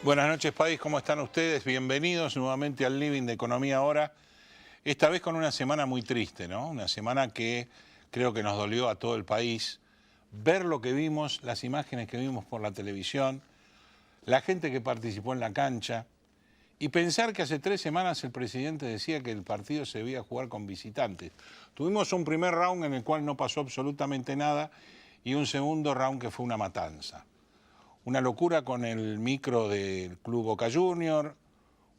Buenas noches, país. ¿Cómo están ustedes? Bienvenidos nuevamente al Living de Economía Ahora. Esta vez con una semana muy triste, ¿no? Una semana que creo que nos dolió a todo el país. Ver lo que vimos, las imágenes que vimos por la televisión, la gente que participó en la cancha y pensar que hace 3 semanas el presidente decía que el partido se debía jugar con visitantes. Tuvimos un primer round en el cual no pasó absolutamente nada y un segundo round que fue una matanza. Una locura con el micro del Club Boca Junior,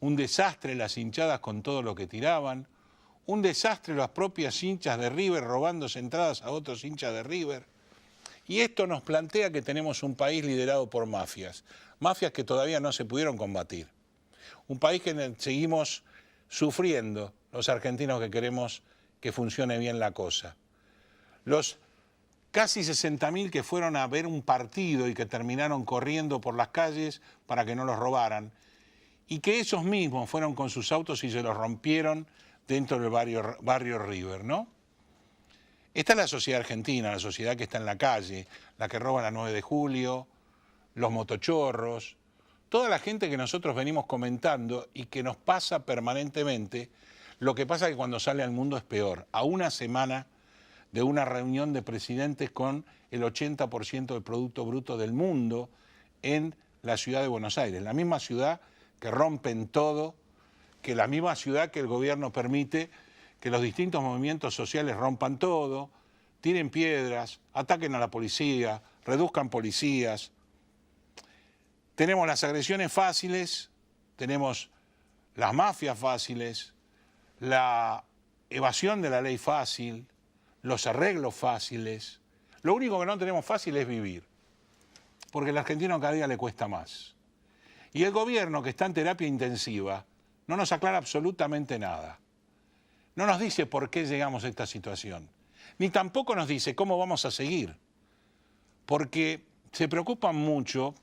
un desastre las hinchadas con todo lo que tiraban, un desastre las propias hinchas de River robándose entradas a otros hinchas de River. Y esto nos plantea que tenemos un país liderado por mafias, mafias que todavía no se pudieron combatir. Un país que seguimos sufriendo los argentinos que queremos que funcione bien la cosa. Los casi 60.000 que fueron a ver un partido y que terminaron corriendo por las calles para que no los robaran, y que esos mismos fueron con sus autos y se los rompieron dentro del barrio River, ¿no? Esta es la sociedad argentina, la sociedad que está en la calle, la que roba la 9 de julio, los motochorros, toda la gente que nosotros venimos comentando y que nos pasa permanentemente. Lo que pasa es que cuando sale al mundo es peor. A una semana de una reunión de presidentes con el 80% del Producto Bruto del mundo en la ciudad de Buenos Aires, la misma ciudad que rompen todo, que la misma ciudad que el gobierno permite que los distintos movimientos sociales rompan todo, tiren piedras, ataquen a la policía, reduzcan policías. Tenemos las agresiones fáciles, tenemos las mafias fáciles, la evasión de la ley fácil, los arreglos fáciles. Lo único que no tenemos fácil es vivir, porque al argentino cada día le cuesta más. Y el gobierno, que está en terapia intensiva, no nos aclara absolutamente nada. No nos dice por qué llegamos a esta situación, ni tampoco nos dice cómo vamos a seguir, porque se preocupan mucho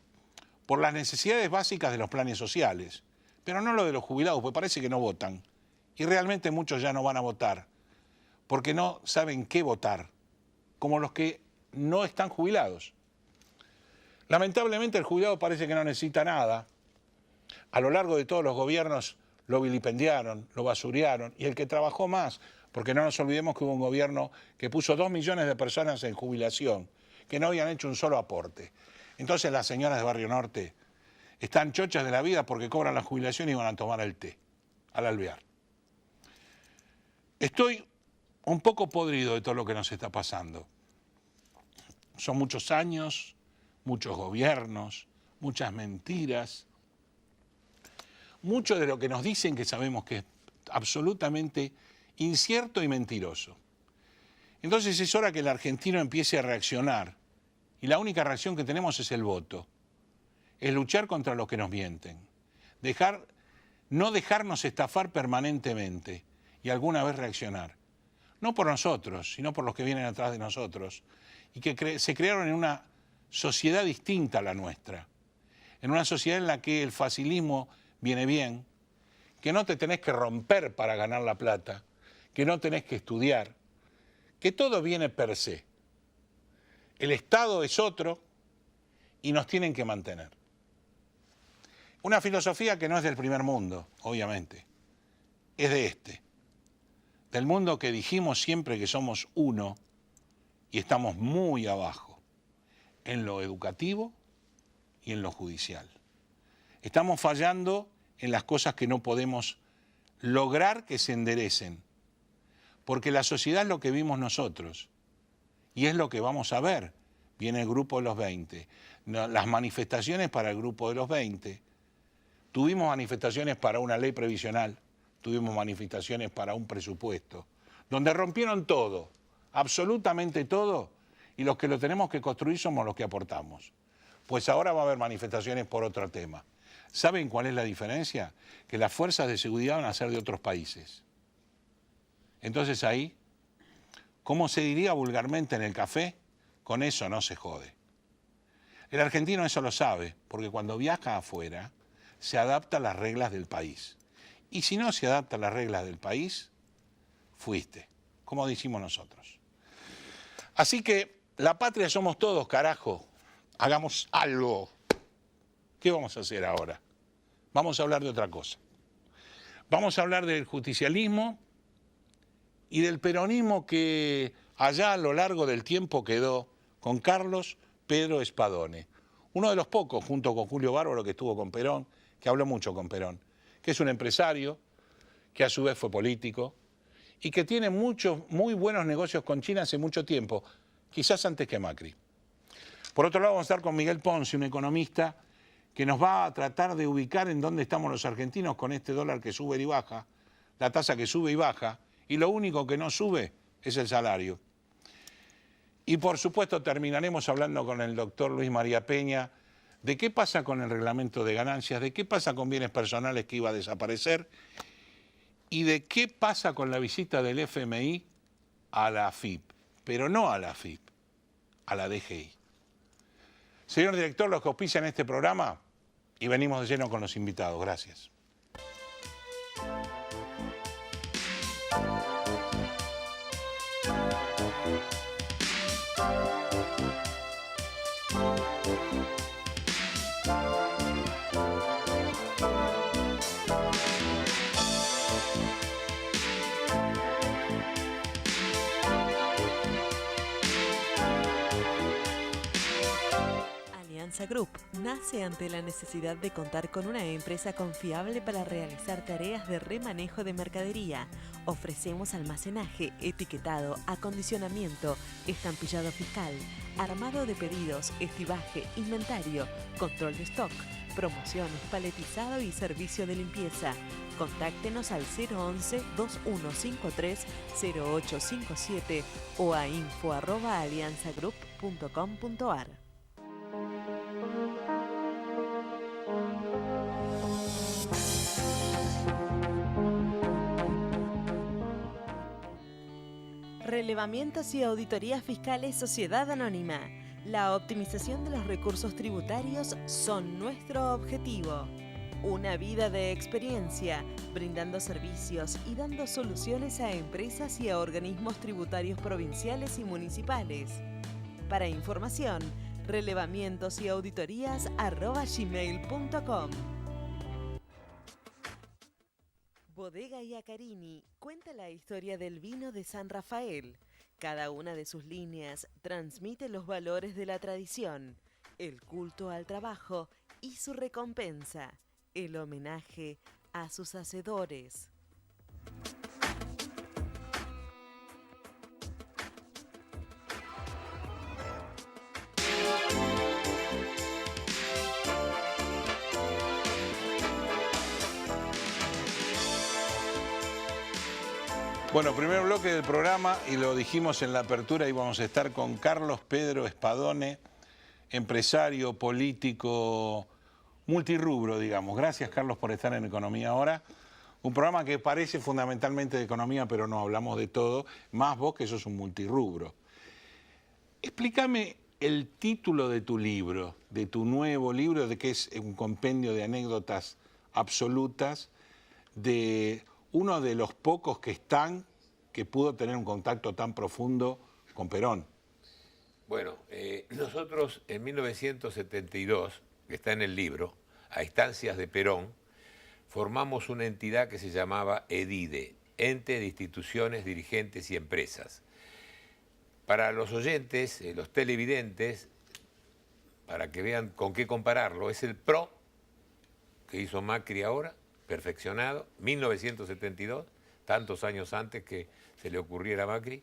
por las necesidades básicas de los planes sociales, pero no lo de los jubilados, porque parece que no votan, y realmente muchos ya no van a votar, porque no saben qué votar, como los que no están jubilados. Lamentablemente el jubilado parece que no necesita nada. A lo largo de todos los gobiernos lo vilipendiaron, lo basurearon, y el que trabajó más, porque no nos olvidemos que hubo un gobierno que puso 2 millones de personas en jubilación, que no habían hecho un solo aporte. Entonces las señoras de Barrio Norte están chochas de la vida porque cobran la jubilación y van a tomar el té, al alvear. Estoy un poco podrido de todo lo que nos está pasando. Son muchos años, muchos gobiernos, muchas mentiras, mucho de lo que nos dicen que sabemos que es absolutamente incierto y mentiroso. Entonces es hora que el argentino empiece a reaccionar, y la única reacción que tenemos es el voto, es luchar contra los que nos mienten, no dejarnos estafar permanentemente y alguna vez reaccionar. No por nosotros, sino por los que vienen atrás de nosotros, y que se crearon en una sociedad distinta a la nuestra, en una sociedad en la que el facilismo viene bien, que no te tenés que romper para ganar la plata, que no tenés que estudiar, que todo viene per se. El Estado es otro y nos tienen que mantener. Una filosofía que no es del primer mundo, obviamente, es de este. Del mundo que dijimos siempre que somos uno y estamos muy abajo, en lo educativo y en lo judicial. Estamos fallando en las cosas que no podemos lograr que se enderecen, porque la sociedad es lo que vimos nosotros y es lo que vamos a ver. Viene el grupo de los 20, las manifestaciones para el grupo de los 20, tuvimos manifestaciones para una ley previsional, tuvimos manifestaciones para un presupuesto, donde rompieron todo, absolutamente todo, y los que lo tenemos que construir somos los que aportamos. Pues ahora va a haber manifestaciones por otro tema. ¿Saben cuál es la diferencia? Que las fuerzas de seguridad van a ser de otros países. Entonces ahí, ¿cómo se diría vulgarmente en el café? Con eso no se jode. El argentino eso lo sabe, porque cuando viaja afuera, se adapta a las reglas del país. Y si no se adapta a las reglas del país, fuiste, como decimos nosotros. Así que la patria somos todos, carajo. Hagamos algo. ¿Qué vamos a hacer ahora? Vamos a hablar de otra cosa. Vamos a hablar del justicialismo y del peronismo que allá a lo largo del tiempo quedó con Carlos Pedro Spadone, uno de los pocos, junto con Julio Bárbaro, que estuvo con Perón, que habló mucho con Perón, que es un empresario, que a su vez fue político y que tiene muchos, muy buenos negocios con China hace mucho tiempo, quizás antes que Macri. Por otro lado, vamos a estar con Miguel Ponce, un economista que nos va a tratar de ubicar en dónde estamos los argentinos con este dólar que sube y baja, la tasa que sube y baja, y lo único que no sube es el salario. Y por supuesto terminaremos hablando con el doctor Luis María Peña de qué pasa con el reglamento de ganancias, de qué pasa con bienes personales que iba a desaparecer y de qué pasa con la visita del FMI a la AFIP, pero no a la AFIP, a la DGI. Señor director, los que auspician este programa, y venimos de lleno con los invitados. Gracias. Alianza Group nace ante la necesidad de contar con una empresa confiable para realizar tareas de remanejo de mercadería. Ofrecemos almacenaje, etiquetado, acondicionamiento, estampillado fiscal, armado de pedidos, estibaje, inventario, control de stock, promociones, paletizado y servicio de limpieza. Contáctenos al 011-2153-0857 o a info@alianzagroup.com.ar. Relevamientos y auditorías fiscales Sociedad Anónima. La optimización de los recursos tributarios son nuestro objetivo. Una vida de experiencia, brindando servicios y dando soluciones a empresas y a organismos tributarios provinciales y municipales. Para información, relevamientosauditorías@gmail.com. Bodega Iacarini cuenta la historia del vino de San Rafael. Cada una de sus líneas transmite los valores de la tradición, el culto al trabajo y su recompensa, el homenaje a sus hacedores. Bueno, primer bloque del programa, y lo dijimos en la apertura, íbamos a estar con Carlos Pedro Spadone, empresario, político, multirrubro, digamos. Gracias, Carlos, por estar en Economía Ahora. Un programa que parece fundamentalmente de economía, pero no hablamos de todo, más vos que sos un multirrubro. Explícame el título de tu libro, de tu nuevo libro, de que es un compendio de anécdotas absolutas de uno de los pocos que pudo tener un contacto tan profundo con Perón. Bueno, nosotros en 1972, que está en el libro, a instancias de Perón, formamos una entidad que se llamaba EDIDE, Ente de Instituciones, Dirigentes y Empresas. Para los oyentes, los televidentes, para que vean con qué compararlo, es el PRO que hizo Macri ahora, perfeccionado, 1972, tantos años antes que se le ocurriera a Macri.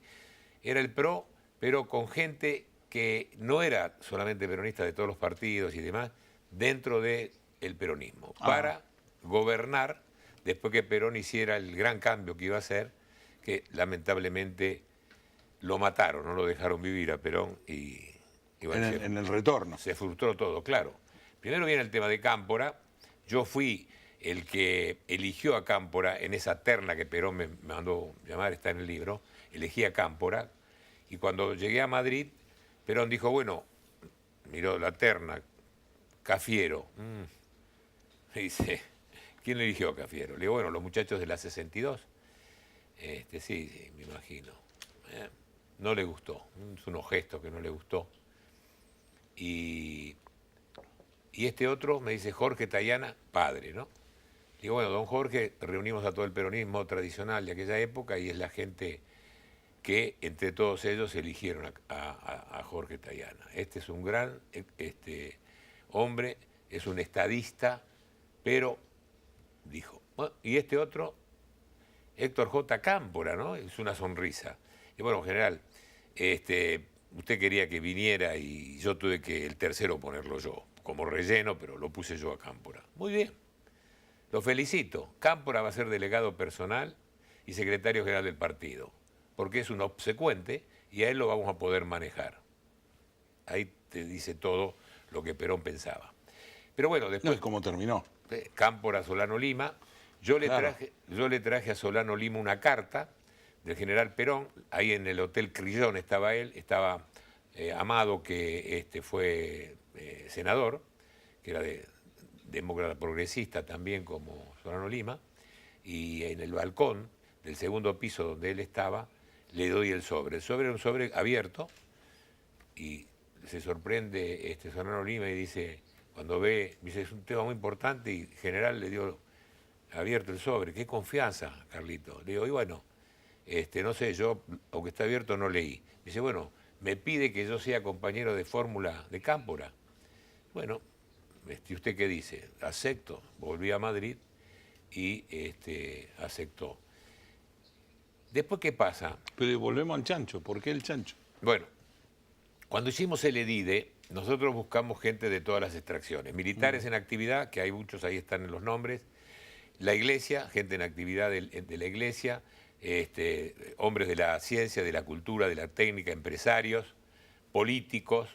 Era el PRO, pero con gente que no era solamente peronista de todos los partidos y demás, dentro del peronismo, para gobernar después que Perón hiciera el gran cambio que iba a hacer, que lamentablemente lo mataron, no lo dejaron vivir a Perón y bueno, en el retorno. Se frustró todo, claro. Primero viene el tema de Cámpora. Yo fui el que eligió a Cámpora en esa terna que Perón me mandó llamar, está en el libro, elegí a Cámpora, y cuando llegué a Madrid, Perón dijo, bueno, miró la terna, Cafiero. Me dice, ¿quién le eligió a Cafiero? Le digo, bueno, los muchachos de la 62. Sí, me imagino. No le gustó, es unos gestos que no le gustó. Y este otro me dice, Jorge Tayana, padre, ¿no? Digo, bueno, don Jorge, reunimos a todo el peronismo tradicional de aquella época y es la gente que entre todos ellos eligieron a Jorge Tayana. Este es un gran hombre, es un estadista, pero dijo, bueno, y este otro, Héctor J. Cámpora, ¿no? Es una sonrisa. Y bueno, general, usted quería que viniera y yo tuve que el tercero ponerlo yo, como relleno, pero lo puse yo a Cámpora. Muy bien, lo felicito. Cámpora va a ser delegado personal y secretario general del partido, porque es un obsecuente y a él lo vamos a poder manejar. Ahí te dice todo lo que Perón pensaba. Pero bueno, después... No es como terminó. Cámpora, Solano Lima. Yo le traje a Solano Lima una carta del general Perón, ahí en el Hotel Crillon estaba él, estaba Amado, que fue senador, que era demócrata progresista también como Solano Lima, y en el balcón del segundo piso donde él estaba, le doy el sobre. El sobre era un sobre abierto, y se sorprende Solano Lima y dice, cuando ve, dice, es un tema muy importante, y general le dio abierto el sobre. Qué confianza, Carlito. Le digo, y bueno, no sé, yo, aunque está abierto, no leí. Dice, bueno, me pide que yo sea compañero de fórmula de Cámpora. Bueno, ¿y usted qué dice? Acepto. Volví a Madrid y aceptó. Después, ¿qué pasa? Pero volvemos al chancho. ¿Por qué el chancho? Bueno, cuando hicimos el EDIDE, nosotros buscamos gente de todas las extracciones. Militares en actividad, que hay muchos, ahí están en los nombres. La iglesia, gente en actividad de la iglesia, hombres de la ciencia, de la cultura, de la técnica, empresarios, políticos,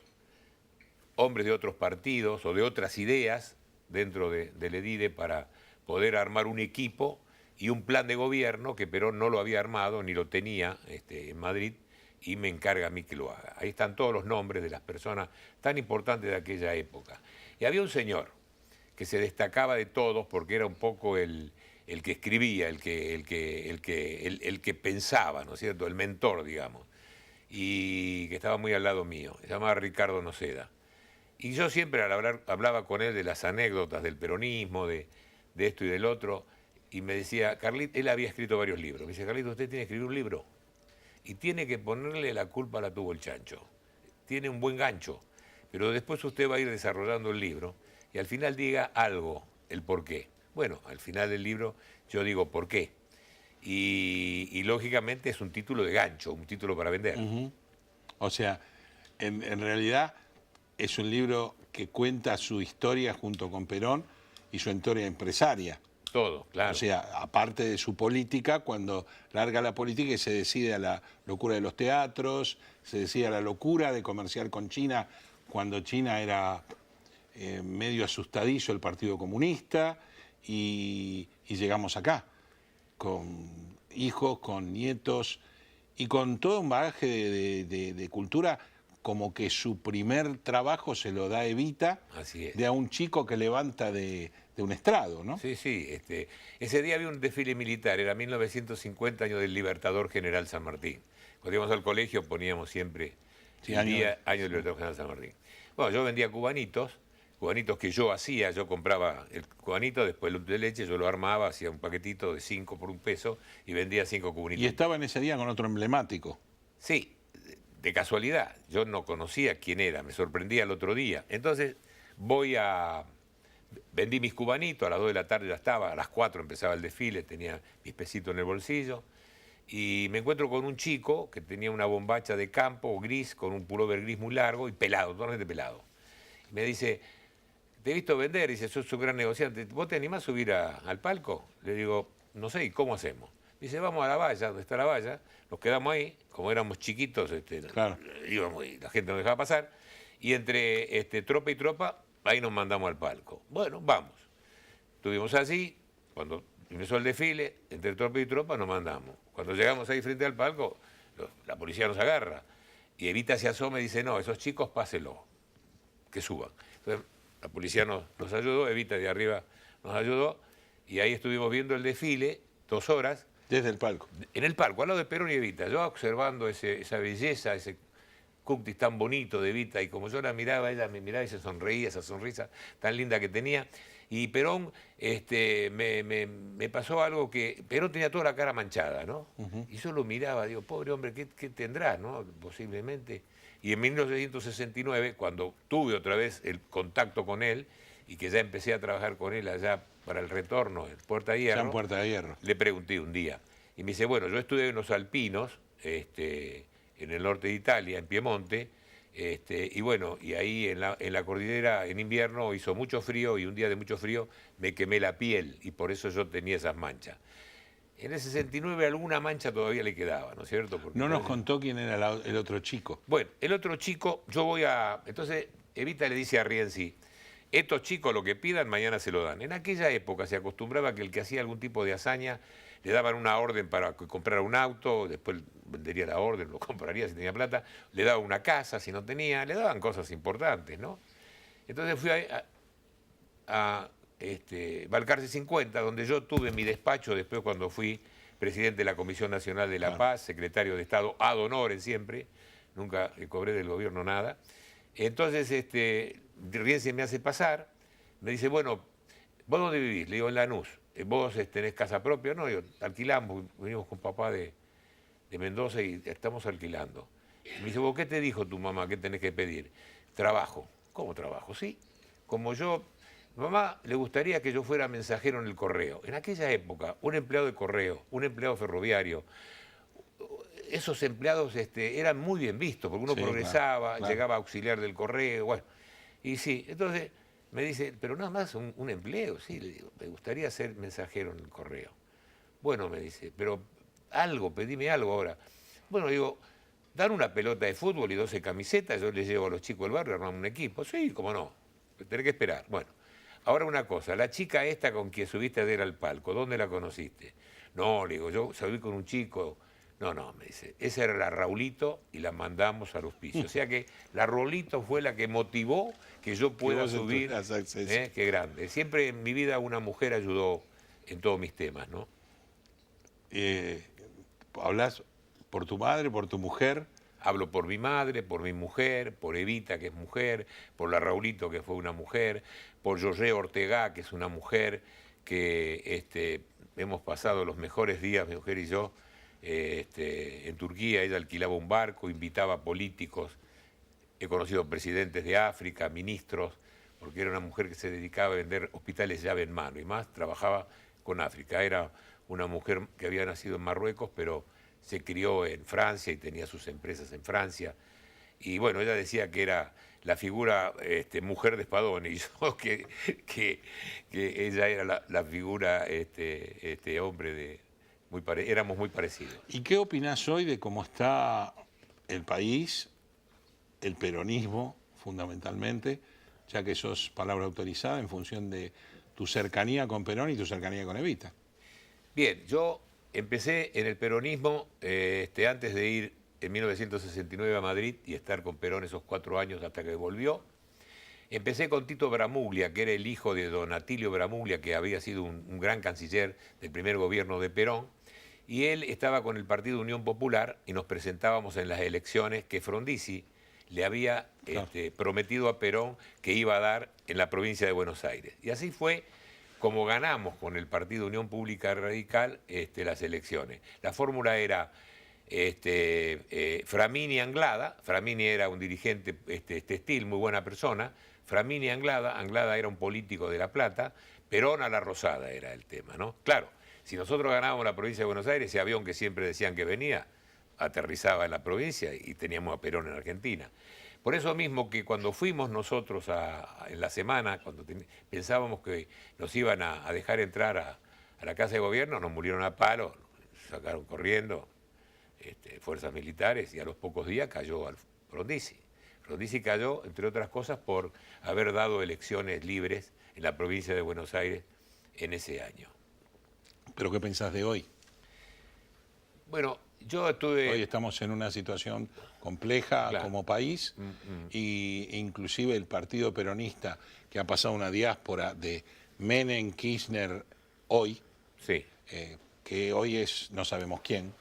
hombres de otros partidos o de otras ideas dentro del EDIDE para poder armar un equipo y un plan de gobierno que Perón no lo había armado ni lo tenía en Madrid y me encarga a mí que lo haga. Ahí están todos los nombres de las personas tan importantes de aquella época. Y había un señor que se destacaba de todos porque era un poco el que escribía, el que pensaba, ¿no es cierto?, el mentor, digamos, y que estaba muy al lado mío. Se llamaba Ricardo Noceda. Y yo siempre hablaba con él de las anécdotas del peronismo, de esto y del otro, y me decía, Carlito, él había escrito varios libros, me dice, Carlito, usted tiene que escribir un libro y tiene que ponerle la culpa la tuvo el chancho. Tiene un buen gancho, pero después usted va a ir desarrollando el libro y al final diga algo, el por qué. Bueno, al final del libro yo digo por qué. Y lógicamente es un título de gancho, un título para vender. O sea, en realidad es un libro que cuenta su historia junto con Perón y su historia empresaria. Todo, claro. O sea, aparte de su política, cuando larga la política y se decide a la locura de los teatros, se decide a la locura de comerciar con China, cuando China era medio asustadizo el Partido Comunista, y llegamos acá, con hijos, con nietos, y con todo un bagaje de cultura, como que su primer trabajo se lo da Evita, Así es. de a un chico que levanta de un estrado, ¿no? Sí, sí. Ese día había un desfile militar, era 1950, año del Libertador General San Martín. Cuando íbamos al colegio poníamos siempre año del Libertador General San Martín. Bueno, yo vendía cubanitos que yo hacía, yo compraba el cubanito, después el de leche, yo lo armaba, hacía un paquetito de 5 por $1 y vendía 5 cubanitos. Y estaba en ese día con otro emblemático. Sí, de casualidad, yo no conocía quién era, me sorprendía el otro día. Entonces vendí mis cubanitos, a las 2 de la tarde ya estaba, a las 4 empezaba el desfile, tenía mis pesitos en el bolsillo, y me encuentro con un chico que tenía una bombacha de campo gris, con un pullover gris muy largo y pelado, totalmente pelado. Y me dice, te he visto vender, dice, sos un gran negociante, ¿vos te animás a subir al palco? Le digo, no sé, ¿y cómo hacemos? Dice, vamos a la valla, donde está la valla, nos quedamos ahí, como éramos chiquitos, claro, íbamos y la gente nos dejaba pasar, y entre tropa y tropa, ahí nos mandamos al palco. Bueno, vamos. Estuvimos así, cuando empezó el desfile, entre tropa y tropa nos mandamos. Cuando llegamos ahí frente al palco, la policía nos agarra, y Evita se asoma y dice, no, esos chicos pásenlo, que suban. Entonces, la policía nos ayudó, Evita de arriba nos ayudó, y ahí estuvimos viendo el desfile, 2 horas. Desde el palco. En el palco, al lado de Perón y Evita, yo observando esa belleza, ese cuctis tan bonito de Evita, y como yo la miraba, ella me miraba y se sonreía, esa sonrisa tan linda que tenía, Y Perón, me pasó algo que... Perón tenía toda la cara manchada, ¿no? Y yo lo miraba, digo, pobre hombre, ¿qué tendrá, no? Posiblemente. Y en 1969, cuando tuve otra vez el contacto con él, y que ya empecé a trabajar con él allá para el retorno en Puerta de Hierro, Ya en Puerta de Hierro. le pregunté un día. Y me dice, bueno, yo estuve en los Alpinos, en el norte de Italia, en Piemonte, y bueno, y ahí en la cordillera en invierno hizo mucho frío y un día de mucho frío me quemé la piel y por eso yo tenía esas manchas. En el 69 alguna mancha todavía le quedaba, ¿no es cierto? Porque No nos contó quién era el otro chico. bueno, el otro chico, yo voy a... Entonces, Evita le dice a Rienzi, estos chicos lo que pidan, mañana se lo dan. En aquella época se acostumbraba que el que hacía algún tipo de hazaña, le daban una orden para que comprara un auto, después vendería la orden, lo compraría si tenía plata, le daban una casa si no tenía, le daban cosas importantes, ¿no? Entonces fui a Balcarce 50, donde yo tuve mi despacho después cuando fui presidente de la Comisión Nacional de la Paz, secretario de Estado ad honorem siempre, nunca cobré del gobierno nada. Entonces, Rienzi me hace pasar, me dice, bueno, ¿vos dónde vivís? Le digo, en Lanús. ¿Vos tenés casa propia? No, yo, alquilamos, venimos con papá de Mendoza y estamos alquilando. Y me dice, ¿vos qué te dijo tu mamá? ¿Qué tenés que pedir? Trabajo. ¿Cómo trabajo? Sí. Como yo, mamá le gustaría que yo fuera mensajero en el correo. En aquella época, un empleado de correo, un empleado ferroviario, esos empleados eran muy bien vistos, porque uno Sí, progresaba, claro. llegaba a auxiliar del correo, bueno. Y sí, entonces me dice, pero nada más un empleo, sí, le digo, me gustaría ser mensajero en el correo. Bueno, me dice, pero algo, pedime algo ahora. Bueno, digo, dar una pelota de fútbol y 12 camisetas, yo les llevo a los chicos del barrio, armamos un equipo. Sí, cómo no, tenés que esperar. Bueno, ahora una cosa, la chica esta con quien subiste ayer al palco, ¿dónde la conociste? No, le digo, yo salí con un chico. No, me dice, esa era la Raulito y la mandamos al hospicio. O sea que la Raulito fue la que motivó que yo pueda vos subir. tuvieras acceso. Qué grande. Siempre en mi vida una mujer ayudó en todos mis temas, ¿no? ¿Hablas por tu madre, por tu mujer? Hablo por mi madre, por mi mujer, por Evita, que es mujer, por la Raulito, que fue una mujer, por José Ortega, que es una mujer que hemos pasado los mejores días, mi mujer y yo, en Turquía. Ella alquilaba un barco, invitaba políticos, he conocido presidentes de África, ministros, porque era una mujer que se dedicaba a vender hospitales llave en mano y más trabajaba con África. Era una mujer que había nacido en Marruecos, pero se crió en Francia y tenía sus empresas en Francia. Y bueno, ella decía que era la figura mujer de Spadoni, y yo que ella era la figura hombre de... éramos muy parecidos. ¿Y qué opinás hoy de cómo está el país, el peronismo fundamentalmente, ya que sos palabra autorizada en función de tu cercanía con Perón y tu cercanía con Evita? Bien, yo empecé en el peronismo antes de ir en 1969 a Madrid y estar con Perón esos 4 años hasta que volvió. Empecé con Tito Bramuglia, que era el hijo de don Atilio Bramuglia, que había sido un gran canciller del primer gobierno de Perón. Y él estaba con el Partido Unión Popular y nos presentábamos en las elecciones que Frondizi le había prometido a Perón que iba a dar en la provincia de Buenos Aires. Y así fue como ganamos con el Partido Unión Pública Radical las elecciones. La fórmula era Framini Anglada. Framini era un dirigente textil, muy buena persona. Framini Anglada. Anglada era un político de La Plata. Perón a la Rosada era el tema, ¿no? Claro. Si nosotros ganábamos la provincia de Buenos Aires, ese avión que siempre decían que venía, aterrizaba en la provincia y teníamos a Perón en Argentina. Por eso mismo que cuando fuimos nosotros en la semana, cuando pensábamos que nos iban a dejar entrar a la Casa de Gobierno, nos murieron a palos, sacaron corriendo fuerzas militares y a los pocos días cayó Frondizi. Frondizi cayó, entre otras cosas, por haber dado elecciones libres en la provincia de Buenos Aires en ese año. ¿Pero qué pensás de hoy? Bueno, yo estuve... Hoy estamos en una situación compleja, claro, como país, y inclusive el partido peronista, que ha pasado una diáspora de Menem, Kirchner, hoy, sí, que hoy es no sabemos quién.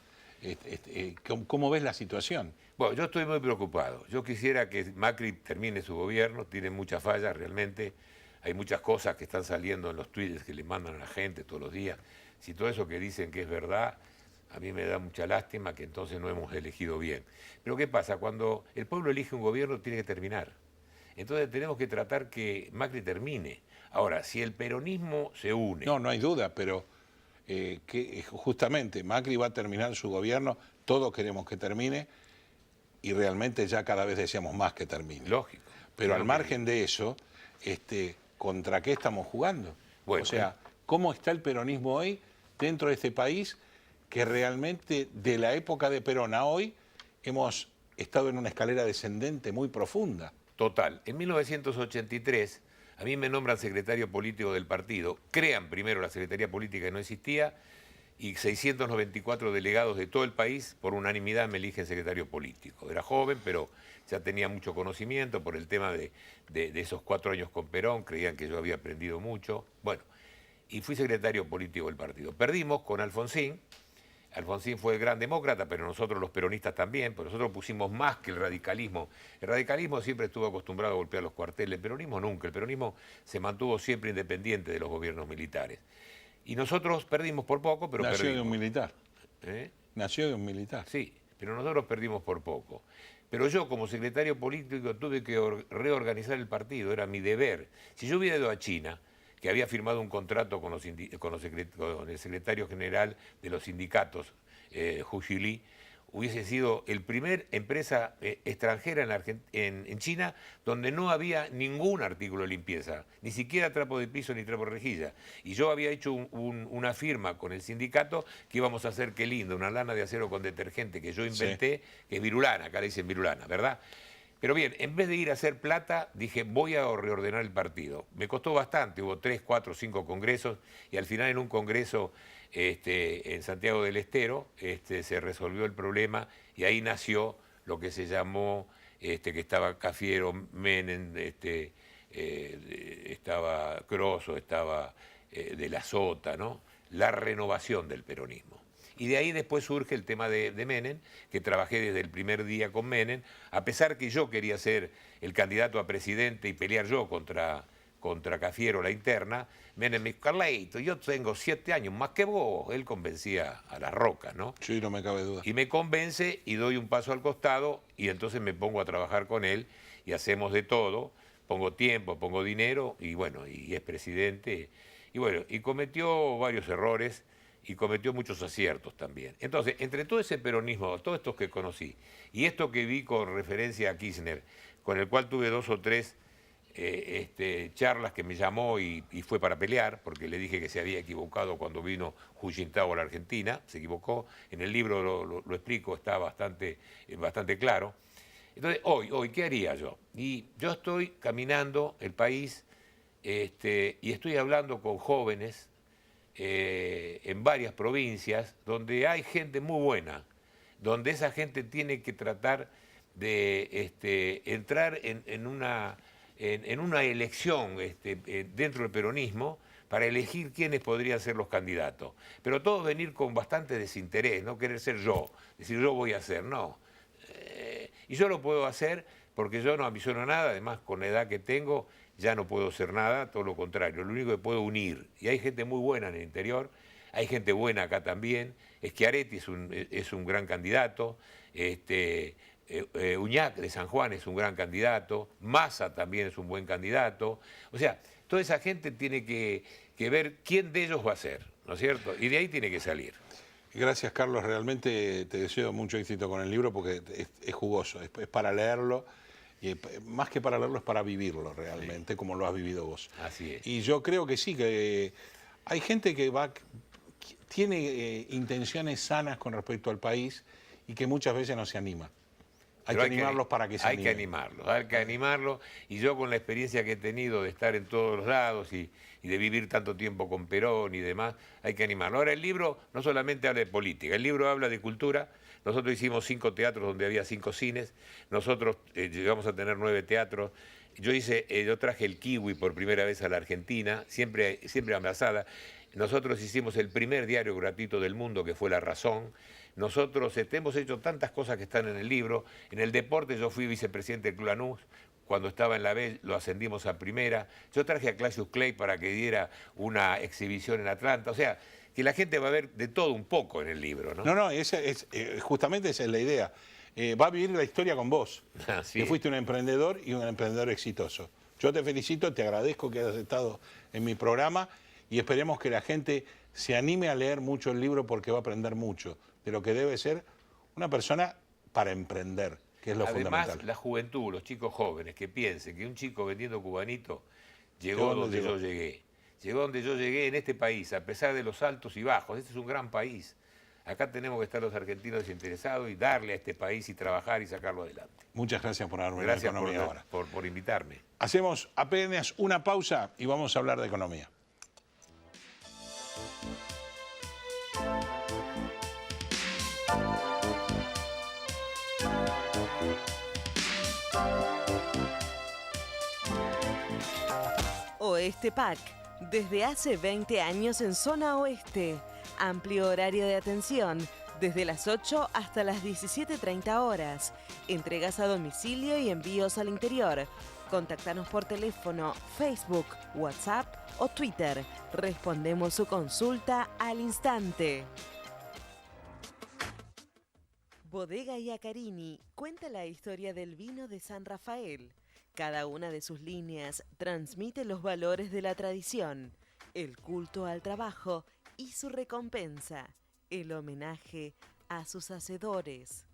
¿Cómo ves la situación? Bueno, yo estoy muy preocupado. Yo quisiera que Macri termine su gobierno, tiene muchas fallas realmente. hay muchas cosas que están saliendo en los tweets que le mandan a la gente todos los días. Si todo eso que dicen que es verdad, a mí me da mucha lástima que entonces no hemos elegido bien. Pero ¿qué pasa? Cuando el pueblo elige un gobierno tiene que terminar. Entonces tenemos que tratar que Macri termine. Ahora, si el peronismo se une... No hay duda, pero que justamente Macri va a terminar su gobierno, todos queremos que termine y realmente ya cada vez deseamos más que termine. Lógico. Pero al margen de eso, ¿contra qué estamos jugando? Bueno, o sea, ¿cómo está el peronismo hoy dentro de este país que realmente de la época de Perón a hoy hemos estado en una escalera descendente muy profunda? Total. En 1983, a mí me nombran secretario político del partido. Crean primero la Secretaría Política que no existía y 694 delegados de todo el país, por unanimidad, me eligen secretario político. Era joven, pero ya tenía mucho conocimiento por el tema de esos 4 años con Perón. Creían que yo había aprendido mucho. Bueno, y fui secretario político del partido. Perdimos con Alfonsín. Alfonsín fue el gran demócrata, pero nosotros los peronistas también, pero nosotros pusimos más que el radicalismo. El radicalismo siempre estuvo acostumbrado a golpear los cuarteles, el peronismo nunca. El peronismo se mantuvo siempre independiente de los gobiernos militares. Y nosotros perdimos por poco, pero Nació perdimos. de un militar. ¿Eh? Nació de un militar. Sí, pero nosotros perdimos por poco. Pero yo, como secretario político, tuve que reorganizar el partido, era mi deber. Si yo hubiera ido a China, que había firmado un contrato con el secretario general de los sindicatos, Hu Xili, hubiese sido el primer empresa extranjera en China donde no había ningún artículo de limpieza, ni siquiera trapo de piso ni trapo de rejilla. Y yo había hecho una firma con el sindicato que íbamos a hacer, qué lindo, una lana de acero con detergente que yo inventé, que es virulana, acá le dicen virulana, ¿verdad? Pero bien, en vez de ir a hacer plata, dije, voy a reordenar el partido. Me costó bastante, hubo 3, 4, 5 congresos, y al final en un congreso en Santiago del Estero se resolvió el problema, y ahí nació lo que se llamó, que estaba Cafiero, Menem, estaba Crosso, estaba de la Sota, ¿no? La renovación del peronismo. Y de ahí después surge el tema de Menem, que trabajé desde el primer día con Menem, a pesar que yo quería ser el candidato a presidente y pelear yo contra Cafiero la interna. Menem me dijo, Carleito, yo tengo 7 años más que vos. Él convencía a las rocas, ¿no? Sí, no me cabe duda. Y me convence y doy un paso al costado y entonces me pongo a trabajar con él y hacemos de todo. Pongo tiempo, pongo dinero y bueno, y es presidente. Y bueno, y cometió varios errores y cometió muchos aciertos también. Entonces, entre todo ese peronismo, todos estos que conocí, y esto que vi con referencia a Kirchner, con el cual tuve 2 o 3 charlas que me llamó y fue para pelear, porque le dije que se había equivocado cuando vino Hu Jintao a la Argentina, se equivocó, en el libro lo explico, está bastante claro. Entonces, hoy, ¿qué haría yo? Y yo estoy caminando el país y estoy hablando con jóvenes en varias provincias donde hay gente muy buena, donde esa gente tiene que tratar de entrar en una elección dentro del peronismo para elegir quiénes podrían ser los candidatos. Pero todos venir con bastante desinterés, no querer ser yo, decir yo voy a hacer, no. Y yo lo puedo hacer porque yo no ambiciono nada, además con la edad que tengo ya no puedo hacer nada, todo lo contrario, lo único que puedo unir. Y hay gente muy buena en el interior, hay gente buena acá también, Schiaretti es un gran candidato, Uñac de San Juan es un gran candidato, Massa también es un buen candidato. O sea, toda esa gente tiene que ver quién de ellos va a ser, ¿no es cierto? Y de ahí tiene que salir. Gracias, Carlos. Realmente te deseo mucho éxito con el libro porque es jugoso, es para leerlo. Y más que para leerlo, es para vivirlo realmente, sí, como lo has vivido vos. Así es. Y yo creo que sí, que hay gente que tiene intenciones sanas con respecto al país y que muchas veces no se anima. Hay que animarlos para que se animen. Hay que animarlos. Y yo con la experiencia que he tenido de estar en todos los lados y de vivir tanto tiempo con Perón y demás, hay que animarlos. Ahora el libro no solamente habla de política, el libro habla de cultura. Nosotros hicimos 5 teatros donde había 5 cines, nosotros llegamos a tener 9 teatros. Yo traje el kiwi por primera vez a la Argentina, siempre abrazada. Nosotros hicimos el primer diario gratuito del mundo, que fue La Razón. Nosotros hemos hecho tantas cosas que están en el libro. En el deporte yo fui vicepresidente del Club Lanús cuando estaba en la B lo ascendimos a primera. Yo traje a Cassius Clay para que diera una exhibición en Atlanta. O sea, que la gente va a ver de todo un poco en el libro, ¿no? No, justamente esa es la idea. Va a vivir la historia con vos, Así que es. fuiste un emprendedor y un emprendedor exitoso. Yo te felicito, te agradezco que hayas estado en mi programa y esperemos que la gente se anime a leer mucho el libro porque va a aprender mucho de lo que debe ser una persona para emprender, que es lo Además, fundamental. la juventud, los chicos jóvenes, que piensen que un chico vendiendo cubanito llegó donde yo llegué. Llegó donde yo llegué en este país, a pesar de los altos y bajos. Este es un gran país. Acá tenemos que estar los argentinos interesados y darle a este país y trabajar y sacarlo adelante. Muchas gracias por haberme venido a Gracias Economía Ahora. por invitarme. Hacemos apenas una pausa y vamos a hablar de economía. Oeste Pack, desde hace 20 años en zona oeste. Amplio horario de atención, desde las 8 hasta las 17:30 horas. Entregas a domicilio y envíos al interior. Contáctanos por teléfono, Facebook, WhatsApp o Twitter. Respondemos su consulta al instante. Bodega Iacarini cuenta la historia del vino de San Rafael. Cada una de sus líneas transmite los valores de la tradición, el culto al trabajo y su recompensa, el homenaje a sus hacedores.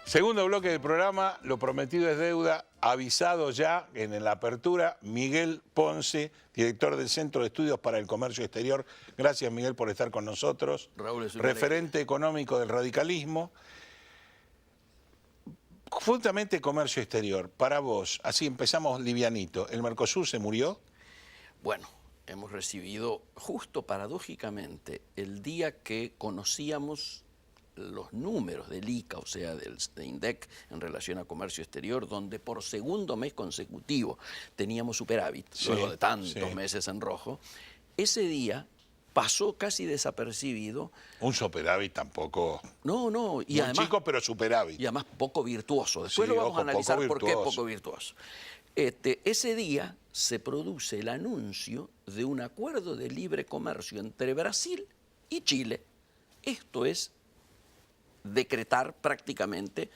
Segundo bloque del programa, lo prometido es deuda, avisado ya en la apertura, Miguel Ponce, director del Centro de Estudios para el Comercio Exterior. Gracias, Miguel, por estar con nosotros. Raúl, es un referente económico del radicalismo. Justamente comercio exterior, para vos, así empezamos livianito, ¿el Mercosur se murió? Bueno, hemos recibido justo paradójicamente el día que conocíamos los números del ICA, o sea, de INDEC en relación a comercio exterior, donde por segundo mes consecutivo teníamos superávit, luego de tantos meses en rojo. Ese día pasó casi desapercibido. Un superávit tampoco. No, y muy además chico, pero superávit. y además poco virtuoso. Después lo vamos a analizar por qué poco virtuoso. Ese día se produce el anuncio de un acuerdo de libre comercio entre Brasil y Chile. Esto es decretar prácticamente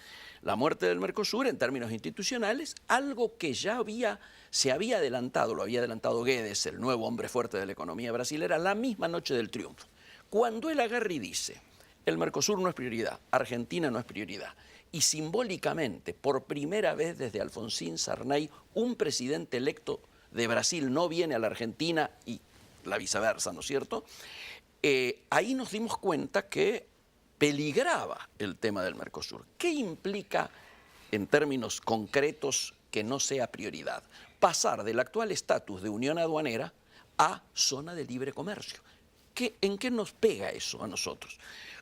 la muerte del Mercosur en términos institucionales, algo que ya se había adelantado, lo había adelantado Guedes, el nuevo hombre fuerte de la economía brasilera, la misma noche del triunfo. Cuando él agarra y dice, el Mercosur no es prioridad, Argentina no es prioridad, y simbólicamente, por primera vez desde Alfonsín Sarney, un presidente electo de Brasil no viene a la Argentina y la viceversa, ¿no es cierto? Ahí nos dimos cuenta que peligraba el tema del Mercosur. ¿Qué implica en términos concretos que no sea prioridad? Pasar del actual estatus de unión aduanera a zona de libre comercio. ¿En qué nos pega eso a nosotros?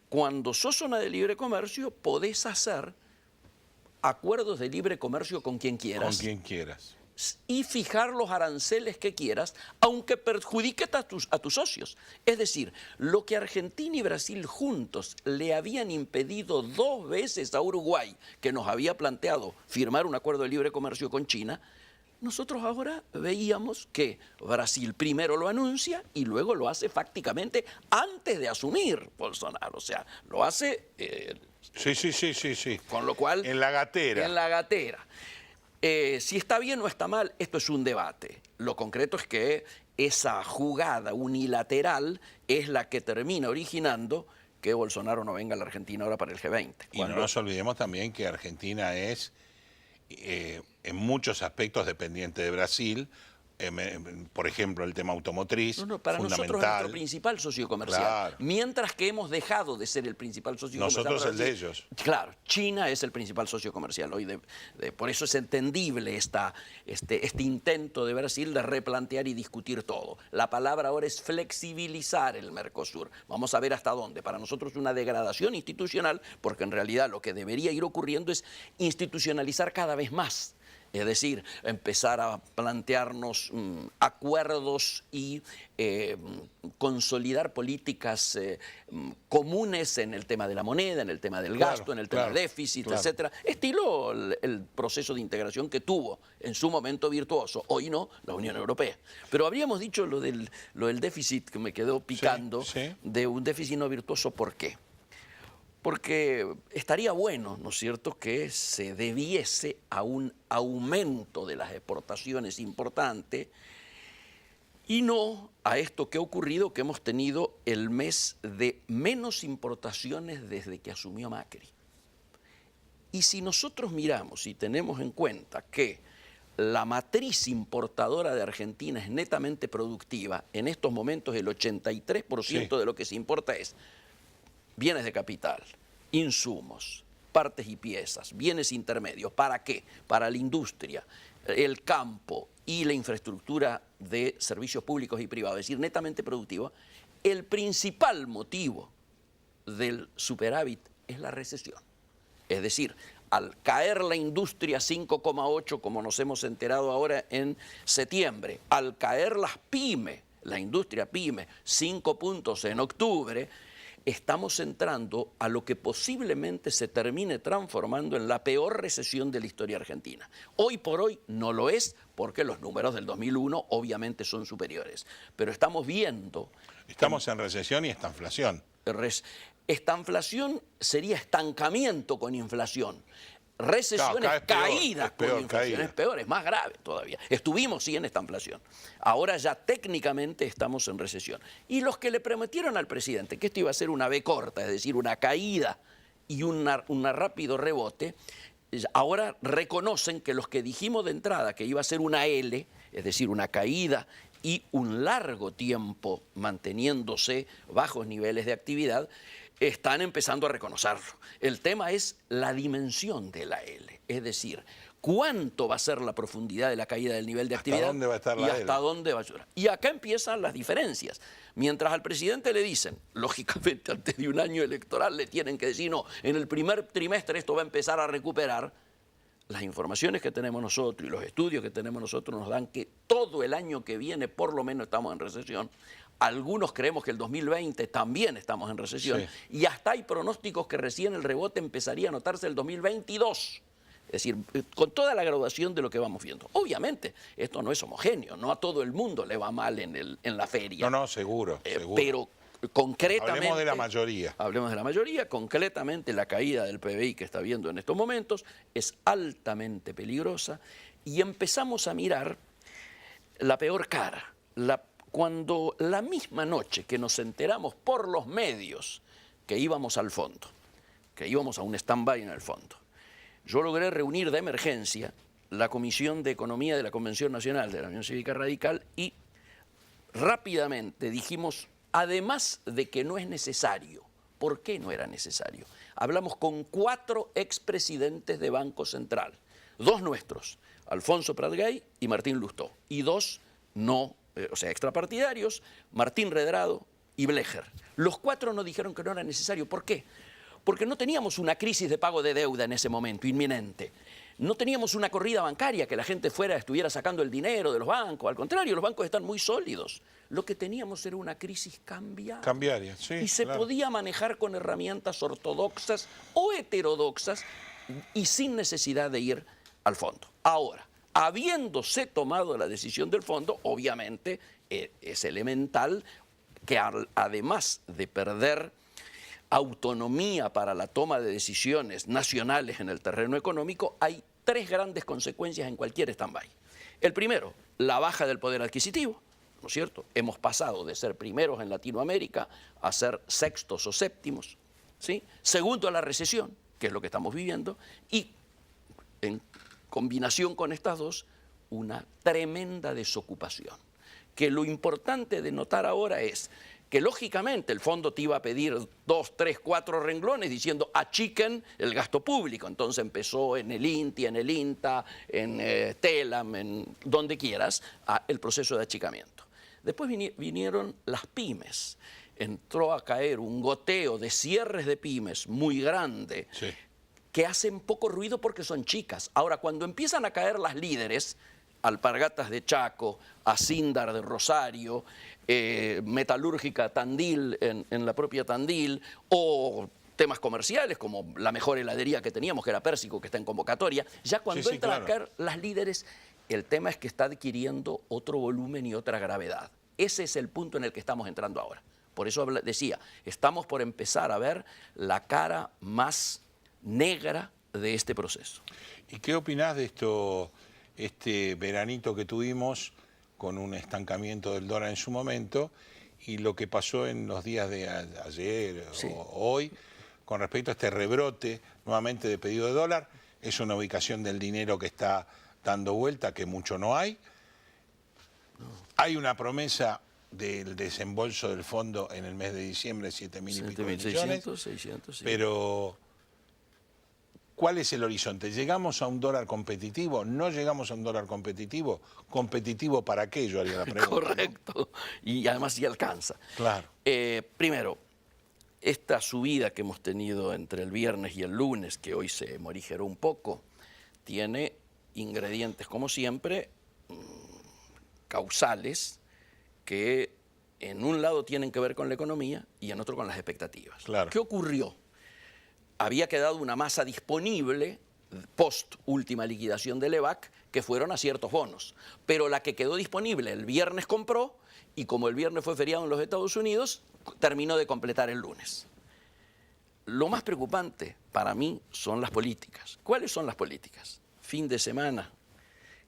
Cuando sos zona de libre comercio podés hacer acuerdos de libre comercio con quien quieras. Con quien quieras. Y fijar los aranceles que quieras, aunque perjudique a tus socios. Es decir, lo que Argentina y Brasil juntos le habían impedido 2 veces a Uruguay, que nos había planteado firmar un acuerdo de libre comercio con China, nosotros ahora veíamos que Brasil primero lo anuncia y luego lo hace fácticamente antes de asumir Bolsonaro. O sea, lo hace... Sí. Con lo cual... En la gatera. En la gatera. Si está bien o está mal, esto es un debate. Lo concreto es que esa jugada unilateral es la que termina originando que Bolsonaro no venga a la Argentina ahora para el G20. Y no nos olvidemos también que Argentina es en muchos aspectos dependiente de Brasil por ejemplo, el tema automotriz. Para nosotros es nuestro principal socio comercial. Claro. Mientras que hemos dejado de ser el principal socio comercial. Nosotros el de ellos. Claro, China es el principal socio comercial hoy. Por eso es entendible este intento de Brasil de replantear y discutir todo. La palabra ahora es flexibilizar el Mercosur. Vamos a ver hasta dónde. Para nosotros una degradación institucional, porque en realidad lo que debería ir ocurriendo es institucionalizar cada vez más. Es decir, empezar a plantearnos acuerdos y consolidar políticas comunes en el tema de la moneda, en el tema del gasto, en el tema del déficit, etcétera. Estilo el proceso de integración que tuvo en su momento Virtuoso. Hoy no, la Unión Europea. Pero habríamos dicho lo del déficit que me quedó picando, de un déficit no virtuoso, ¿por qué? Porque estaría bueno, ¿no es cierto?, que se debiese a un aumento de las exportaciones importante y no a esto que ha ocurrido, que hemos tenido el mes de menos importaciones desde que asumió Macri. Y si nosotros miramos y tenemos en cuenta que la matriz importadora de Argentina es netamente productiva, en estos momentos el 83% de lo que se importa es bienes de capital, insumos, partes y piezas, bienes intermedios. ¿Para qué? Para la industria, el campo y la infraestructura de servicios públicos y privados, es decir, netamente productivo. El principal motivo del superávit es la recesión. Es decir, al caer la industria 5,8, como nos hemos enterado ahora en septiembre, al caer las pymes, la industria pyme, 5 puntos en octubre, estamos entrando a lo que posiblemente se termine transformando en la peor recesión de la historia argentina. Hoy por hoy no lo es, porque los números del 2001 obviamente son superiores. Pero estamos viendo... Estamos en recesión y estanflación. Estanflación sería estancamiento con inflación. Recesión es caída con inflación, es peor, es más grave todavía. Estuvimos sí en esta inflación. Ahora ya técnicamente estamos en recesión. Y los que le prometieron al presidente que esto iba a ser una V corta, es decir, una caída y un rápido rebote, ahora reconocen que los que dijimos de entrada que iba a ser una L, es decir, una caída y un largo tiempo manteniéndose bajos niveles de actividad, están empezando a reconocerlo. El tema es la dimensión de la L, es decir, cuánto va a ser la profundidad de la caída del nivel de actividad. ¿Hasta dónde va a estar la y L? hasta dónde va a llegar. Y acá empiezan las diferencias. Mientras al presidente le dicen, lógicamente antes de un año electoral le tienen que decir, no, en el primer trimestre esto va a empezar a recuperar, las informaciones que tenemos nosotros y los estudios que tenemos nosotros nos dan que todo el año que viene por lo menos estamos en recesión. Algunos creemos que el 2020 también estamos en recesión. Y hasta hay pronósticos que recién el rebote empezaría a notarse el 2022. Es decir, con toda la graduación de lo que vamos viendo. Obviamente, esto no es homogéneo, no a todo el mundo le va mal en la feria. No, seguro, seguro. Pero concretamente... Hablemos de la mayoría. Hablemos de la mayoría. Concretamente, la caída del PBI que está viendo en estos momentos es altamente peligrosa y empezamos a mirar la peor cara. Cuando la misma noche que nos enteramos por los medios que íbamos al fondo, que íbamos a un stand-by en el fondo, yo logré reunir de emergencia la Comisión de Economía de la Convención Nacional de la Unión Cívica Radical y rápidamente dijimos, además de que no es necesario, ¿por qué no era necesario? Hablamos con 4 expresidentes de Banco Central, 2 nuestros, Alfonso Pratgay y Martín Lustó, y 2 no, extrapartidarios, Martín Redrado y Blecher. Los 4 nos dijeron que no era necesario. ¿Por qué? Porque no teníamos una crisis de pago de deuda en ese momento, inminente. No teníamos una corrida bancaria, que la gente estuviera sacando el dinero de los bancos. Al contrario, los bancos están muy sólidos. Lo que teníamos era una crisis cambiaria. Sí, y se podía manejar con herramientas ortodoxas o heterodoxas y sin necesidad de ir al fondo. Ahora, habiéndose tomado la decisión del fondo, obviamente es elemental que además de perder autonomía para la toma de decisiones nacionales en el terreno económico, hay 3 grandes consecuencias en cualquier stand-by. El primero, la baja del poder adquisitivo, ¿no es cierto? Hemos pasado de ser primeros en Latinoamérica a ser sextos o séptimos, ¿sí? Segundo, la recesión, que es lo que estamos viviendo, y en combinación con estas dos, una tremenda desocupación. Que lo importante de notar ahora es que lógicamente el fondo te iba a pedir 2, 3, 4 renglones diciendo achiquen el gasto público. Entonces empezó en el INTI, en el INTA, en TELAM, en donde quieras, el proceso de achicamiento. Después vinieron las pymes. Entró a caer un goteo de cierres de pymes muy grande, sí, que hacen poco ruido porque son chicas. Ahora, cuando empiezan a caer las líderes, Alpargatas de Chaco, Acindar de Rosario, Metalúrgica Tandil en la propia Tandil, o temas comerciales como la mejor heladería que teníamos, que era Pérsico, que está en convocatoria, ya cuando entran a caer las líderes, el tema es que está adquiriendo otro volumen y otra gravedad. Ese es el punto en el que estamos entrando ahora. Por eso decía, estamos por empezar a ver la cara más negra de este proceso. ¿Y qué opinás de esto, este veranito que tuvimos con un estancamiento del dólar en su momento y lo que pasó en los días de ayer o hoy con respecto a este rebrote nuevamente de pedido de dólar? Es una ubicación del dinero que está dando vuelta, que mucho no hay. Hay una promesa del desembolso del fondo en el mes de diciembre, 7.000 y pico de millones. 600, sí. Pero, ¿cuál es el horizonte? ¿Llegamos a un dólar competitivo? ¿No llegamos a un dólar competitivo? ¿Competitivo para qué? Yo haría la pregunta. Correcto. ¿No? Y además sí alcanza. Claro. Primero, esta subida que hemos tenido entre el viernes y el lunes, que hoy se morigeró un poco, tiene ingredientes, como siempre, causales, que en un lado tienen que ver con la economía y en otro con las expectativas. Claro. ¿Qué ocurrió? Había quedado una masa disponible post última liquidación del EVAC que fueron a ciertos bonos, pero la que quedó disponible el viernes compró y como el viernes fue feriado en los Estados Unidos, terminó de completar el lunes. Lo más preocupante para mí son las políticas. ¿Cuáles son las políticas? Fin de semana,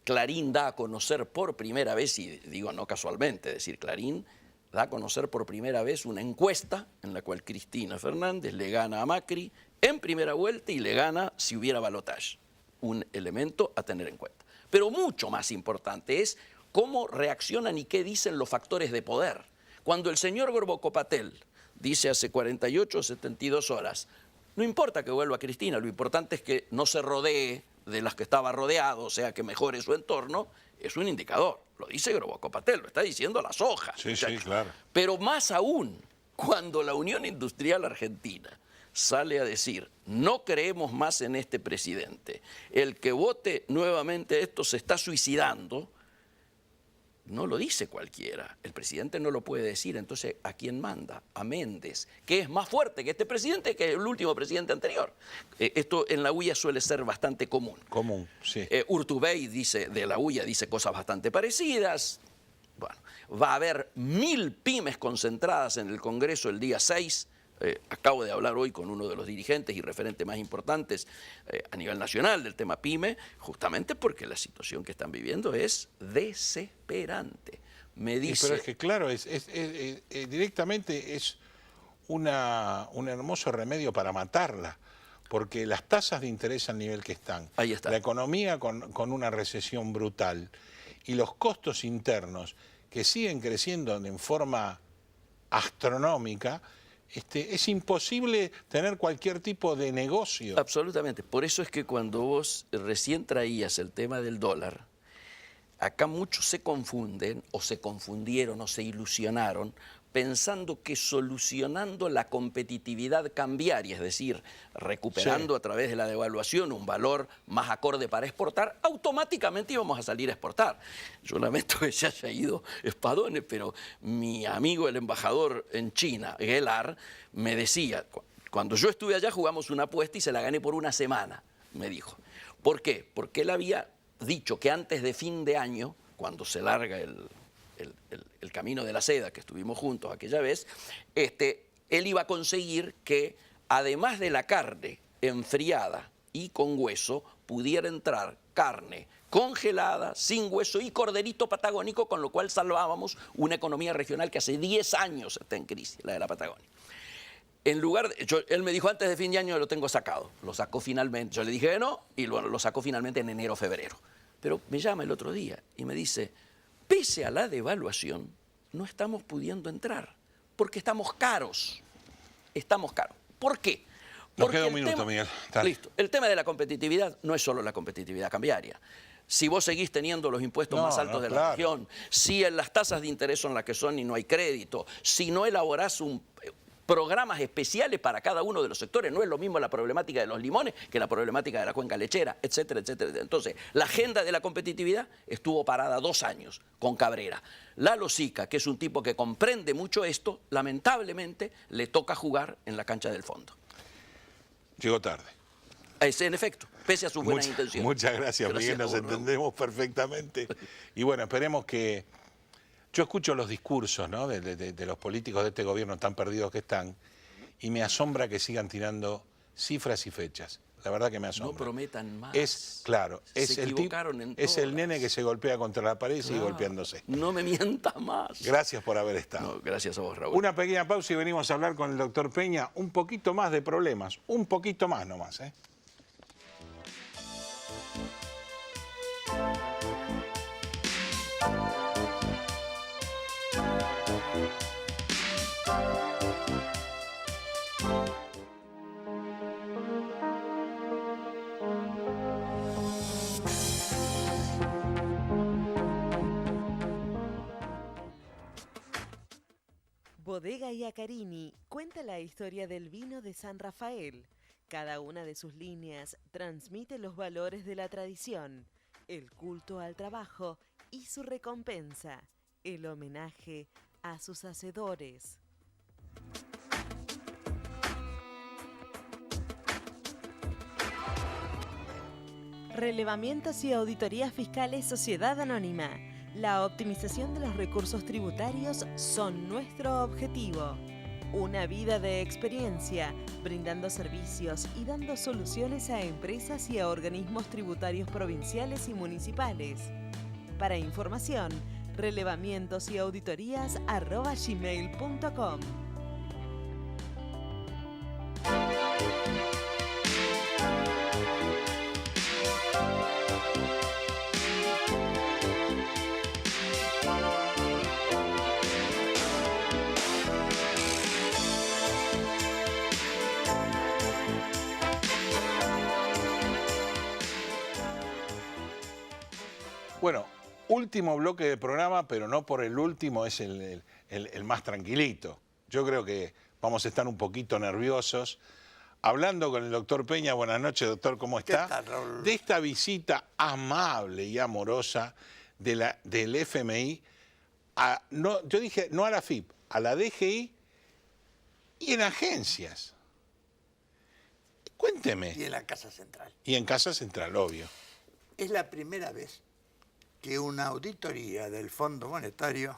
Clarín da a conocer por primera vez, y digo no casualmente, decir Clarín da a conocer por primera vez una encuesta en la cual Cristina Fernández le gana a Macri en primera vuelta y le gana si hubiera balotaje. Un elemento a tener en cuenta. Pero mucho más importante es cómo reaccionan y qué dicen los factores de poder. Cuando el señor Gorbocopatel dice hace 48 o 72 horas, no importa que vuelva Cristina, lo importante es que no se rodee de las que estaba rodeado, o sea, que mejore su entorno, es un indicador. Lo dice Gorbocopatel, lo está diciendo la soja. Sí, sí, claro. Pero más aún, cuando la Unión Industrial Argentina sale a decir, no creemos más en este presidente, el que vote nuevamente esto se está suicidando, no lo dice cualquiera, el presidente no lo puede decir, entonces ¿a quién manda? A Méndez, que es más fuerte que este presidente que el último presidente anterior. Esto en la UIA suele ser bastante común. Común, sí. Urtubey de la UIA dice cosas bastante parecidas. Bueno, va a haber 1000 pymes concentradas en el Congreso el día 6. Acabo de hablar hoy con uno de los dirigentes y referentes más importantes a nivel nacional del tema PYME, justamente porque la situación que están viviendo es desesperante. Me dice... Pero es que claro, directamente es un hermoso remedio para matarla, porque las tasas de interés al nivel que están, ahí está, la economía con una recesión brutal y los costos internos que siguen creciendo en forma astronómica, es imposible tener cualquier tipo de negocio. Absolutamente. Por eso es que cuando vos recién traías el tema del dólar, acá muchos se confunden, o se confundieron, o se ilusionaron, pensando que solucionando la competitividad cambiaria, es decir, recuperando a través de la devaluación un valor más acorde para exportar, automáticamente íbamos a salir a exportar. Yo lamento que se haya ido Spadone, pero mi amigo el embajador en China, Gellar, me decía, cuando yo estuve allá jugamos una apuesta y se la gané por una semana, me dijo. ¿Por qué? Porque él había dicho que antes de fin de año, cuando se larga el camino de la seda, que estuvimos juntos aquella vez, él iba a conseguir que, además de la carne enfriada y con hueso, pudiera entrar carne congelada, sin hueso y corderito patagónico, con lo cual salvábamos una economía regional que hace 10 años está en crisis, la de la Patagonia. En lugar de, él me dijo, antes de fin de año lo tengo sacado. Lo sacó finalmente. Yo le dije que no y lo sacó finalmente en enero o febrero. Pero me llama el otro día y me dice, pese a la devaluación, no estamos pudiendo entrar, porque estamos caros. Estamos caros. ¿Por qué? Nos queda un minuto, Miguel. Listo. El tema de la competitividad no es solo la competitividad cambiaria. Si vos seguís teniendo los impuestos más altos de la región, si las tasas de interés son las que son y no hay crédito, si no elaborás programas especiales para cada uno de los sectores, no es lo mismo la problemática de los limones que la problemática de la cuenca lechera, etcétera, etcétera. Entonces, la agenda de la competitividad estuvo parada 2 años con Cabrera. Lalo Sica, que es un tipo que comprende mucho esto, lamentablemente le toca jugar en la cancha del fondo. Llegó tarde. Es en efecto, pese a sus buenas intenciones. Muchas gracias, Miguel, nos entendemos perfectamente. Y bueno, esperemos que... Yo escucho los discursos, ¿no?, de los políticos de este gobierno tan perdidos que están, y me asombra que sigan tirando cifras y fechas. La verdad que me asombra. No prometan más. Claro, es el nene que se golpea contra la pared y sigue golpeándose. No me mienta más. Gracias por haber estado. No, gracias a vos, Raúl. Una pequeña pausa y venimos a hablar con el doctor Peña un poquito más de problemas, un poquito más nomás, ¿eh? Bodega Iacarini cuenta la historia del vino de San Rafael. Cada una de sus líneas transmite los valores de la tradición, el culto al trabajo y su recompensa, el homenaje a sus hacedores. Relevamientos y auditorías fiscales Sociedad Anónima. La optimización de los recursos tributarios son nuestro objetivo. Una vida de experiencia, brindando servicios y dando soluciones a empresas y a organismos tributarios provinciales y municipales. Para información, relevamientosyauditorias@gmail.com. Bueno, último bloque de programa, pero no por el último, es el más tranquilito. Yo creo que vamos a estar un poquito nerviosos. Hablando con el doctor Peña, buenas noches, doctor, ¿cómo está? ¿Qué tal, Raúl? De esta visita amable y amorosa del FMI, yo dije no a la FIP, a la DGI y en agencias. Cuénteme. Y en la Casa Central. Y en Casa Central, obvio. Es la primera vez que una auditoría del Fondo Monetario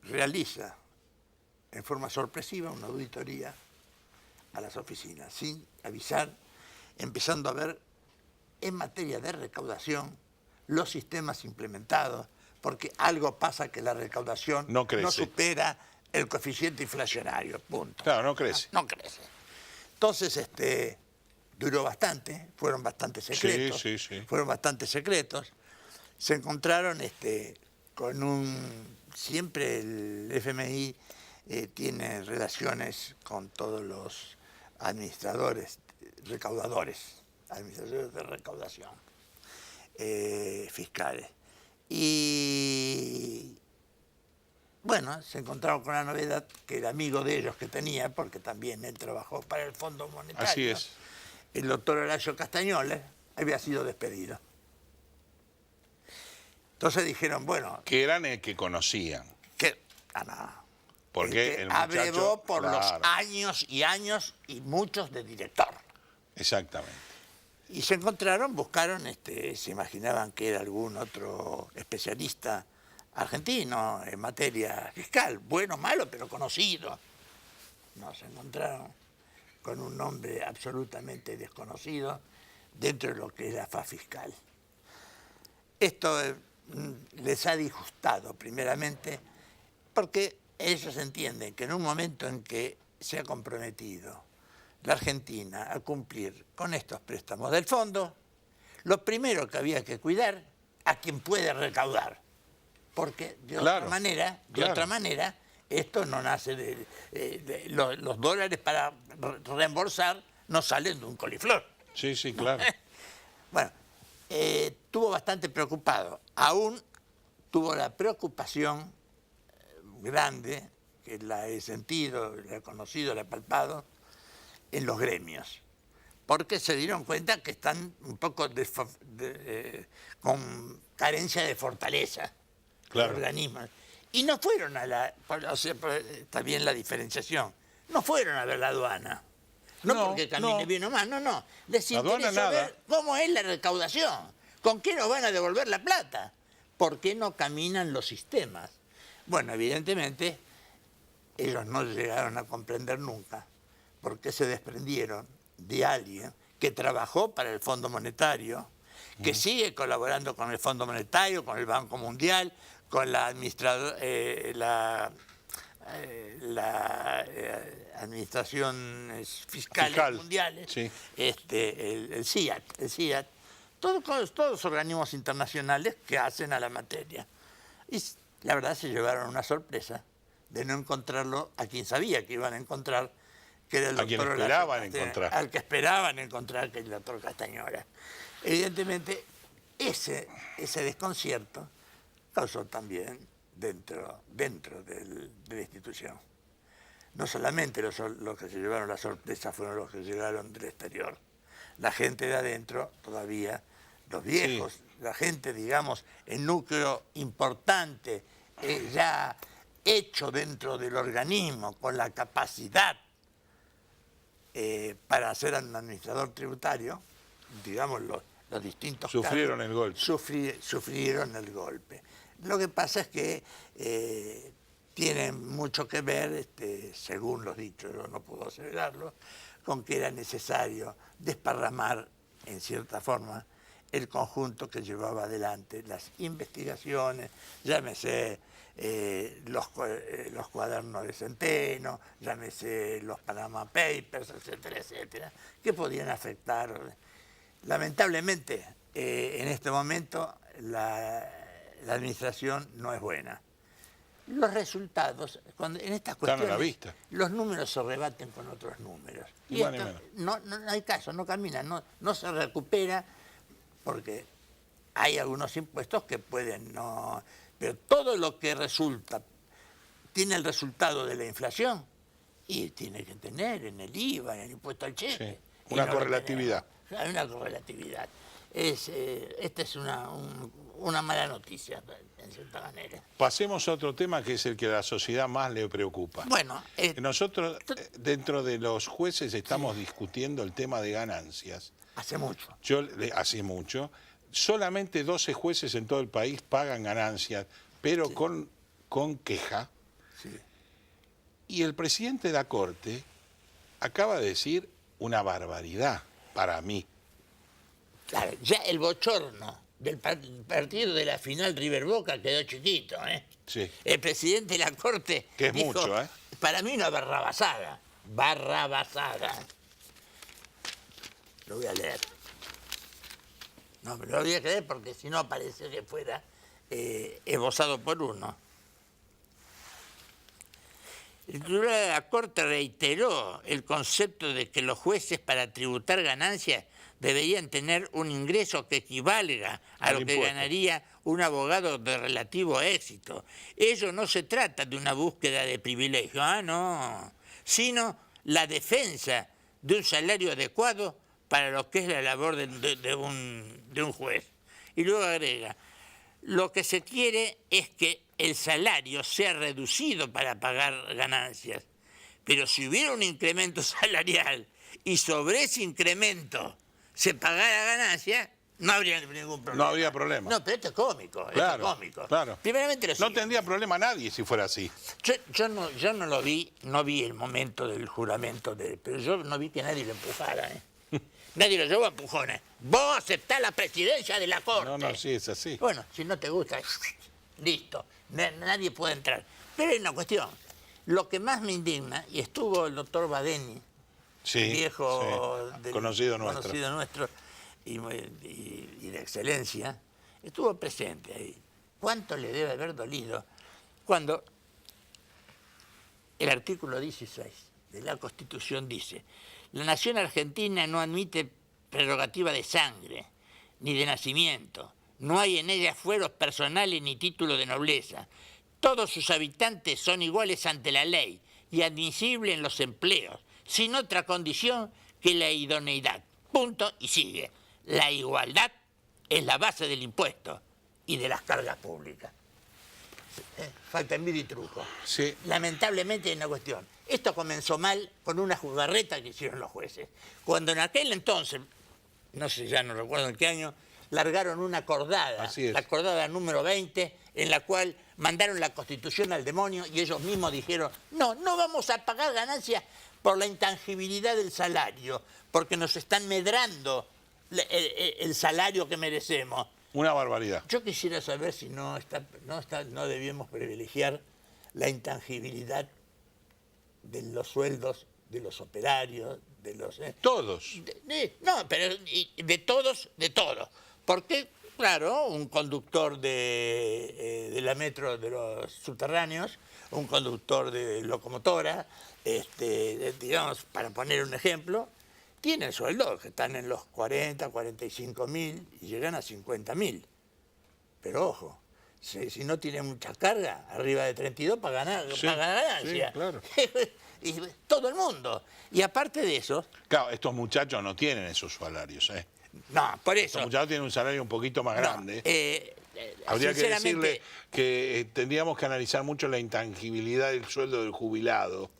realiza en forma sorpresiva una auditoría a las oficinas, sin avisar, empezando a ver en materia de recaudación los sistemas implementados, porque algo pasa que la recaudación no supera el coeficiente inflacionario, punto. Claro, no crece. No crece. Entonces, duró bastante, fueron bastante secretos. Sí. Fueron bastante secretos. Se encontraron con siempre el FMI tiene relaciones con todos los administradores de recaudación fiscales. Y bueno, se encontraron con la novedad que el amigo de ellos que tenía, porque también él trabajó para el Fondo Monetario. Así es. El doctor Horacio Castañoles había sido despedido. Entonces dijeron, bueno... Que eran el que conocían. Porque el muchacho... Abrevó por los años y años y muchos de director. Exactamente. Y se encontraron, buscaron, se imaginaban que era algún otro especialista argentino en materia fiscal, bueno o malo, pero conocido. No, se encontraron con un nombre absolutamente desconocido dentro de lo que es la FA fiscal. Esto les ha disgustado primeramente porque ellos entienden que en un momento en que se ha comprometido la Argentina a cumplir con estos préstamos del fondo, Lo primero que había que cuidar a quien puede recaudar, porque de otra manera esto no nace los dólares para reembolsar no salen de un coliflor. Sí, sí, claro. Bueno, estuvo bastante preocupado. Aún tuvo la preocupación grande, que la he sentido, la he conocido, la he palpado, en los gremios. Porque se dieron cuenta que están un poco con carencia de fortaleza, claro, los organismos. Y no fueron o sea, está bien la diferenciación, no fueron a ver la aduana. No porque camine bien o mal, no. Les interesa ver cómo es la recaudación, con qué nos van a devolver la plata, por qué no caminan los sistemas. Bueno, evidentemente, ellos no llegaron a comprender nunca por qué se desprendieron de alguien que trabajó para el Fondo Monetario, que sigue colaborando con el Fondo Monetario, con el Banco Mundial, con la administraciones fiscales mundiales, sí. El CIAT, todos organismos internacionales que hacen a la materia. Y la verdad se llevaron una sorpresa de no encontrarlo a quien sabía que iban a encontrar, que era el doctor al que esperaban encontrar, que es el doctor Castañora. Evidentemente, ese desconcierto causó también dentro de la institución. No solamente los que se llevaron la sorpresa fueron los que llegaron del exterior. La gente de adentro todavía, los viejos, sí. La gente, digamos, el núcleo importante, ya hecho dentro del organismo, con la capacidad para ser un administrador tributario, digamos, los distintos sufrieron el golpe. Sufrieron el golpe. Lo que pasa es que tiene mucho que ver, según los dichos, yo no puedo acelerarlo, con que era necesario desparramar, en cierta forma, el conjunto que llevaba adelante las investigaciones, llámese los cuadernos de Centeno, llámese los Panama Papers, etcétera, etcétera, que podían afectar. Lamentablemente, en este momento, la administración no es buena. Los resultados, en estas cuestiones, a la vista. Los números se rebaten con otros números. Y esto, no hay caso, no camina, no se recupera, porque hay algunos impuestos que pueden no... Pero todo lo que resulta, tiene el resultado de la inflación, y tiene que tener en el IVA, en el impuesto al cheque. Sí, una correlatividad. Hay una correlatividad. Esta es una mala noticia, en cierta manera. Pasemos a otro tema que es el que a la sociedad más le preocupa. Bueno, nosotros dentro de los jueces estamos discutiendo el tema de ganancias. Hace mucho. Hace mucho. Solamente 12 jueces en todo el país pagan ganancias, pero sí, con queja. Sí. Y el presidente de la Corte acaba de decir una barbaridad para mí. Claro, ya el bochorno del partido de la final River Boca quedó chiquito, ¿eh? Sí. El presidente de la Corte que es dijo, mucho, ¿eh? Para mí una barrabasada. Lo voy a leer. No, me lo voy a creer porque si no parece que fuera esbozado por uno. El Tribunal de la Corte reiteró el concepto de que los jueces para tributar ganancias deberían tener un ingreso que equivalga a lo que ganaría un abogado de relativo éxito. Ello no se trata de una búsqueda de privilegio, no, sino la defensa de un salario adecuado para lo que es la labor de un juez. Y luego agrega, lo que se quiere es que el salario sea reducido para pagar ganancias, pero si hubiera un incremento salarial y sobre ese incremento se pagara ganancia, no habría ningún problema. No habría problema. No, pero esto es cómico. Claro, esto es cómico. Claro. Primeramente no tendría problema nadie si fuera así. Yo no lo vi, no vi el momento del juramento, pero yo no vi que nadie lo empujara, ¿eh? Nadie lo llevó a empujones. Vos aceptás la presidencia de la Corte. No, sí, es así. Bueno, si no te gusta, listo. Nadie puede entrar. Pero hay una cuestión. Lo que más me indigna, y estuvo el doctor Badeni, sí, viejo sí. Conocido nuestro, y y de excelencia, estuvo presente ahí. ¿Cuánto le debe haber dolido cuando el artículo 16 de la Constitución dice: la nación argentina no admite prerrogativa de sangre ni de nacimiento, no hay en ella fueros personales ni título de nobleza, todos sus habitantes son iguales ante la ley y admisibles en los empleos, sin otra condición que la idoneidad. Punto, y sigue. La igualdad es la base del impuesto y de las cargas públicas. Falta envidia y truco. Sí. Lamentablemente hay una cuestión. Esto comenzó mal con una jugarreta que hicieron los jueces. Cuando en aquel entonces, no sé, ya no recuerdo en qué año, largaron una acordada, la acordada número 20, en la cual mandaron la Constitución al demonio y ellos mismos dijeron: no, no vamos a pagar ganancias por la intangibilidad del salario, porque nos están medrando el salario que merecemos. Una barbaridad. Yo quisiera saber si no debíamos privilegiar la intangibilidad de los sueldos de los operarios, de los... Todos. No, pero de todos, de todo. Porque, claro, un conductor de la metro de los subterráneos, un conductor de locomotora, digamos, para poner un ejemplo, tienen sueldos que están en los 40, 45 mil y llegan a 50 mil. Pero ojo, si no tiene mucha carga, arriba de 32 para ganar ganancia. Sí, claro. Y todo el mundo. Y aparte de eso... Claro, estos muchachos no tienen esos salarios, ¿eh? No, por eso. Estos muchachos tienen un salario un poquito más grande. Habría que decirle que tendríamos que analizar mucho la intangibilidad del sueldo del jubilado.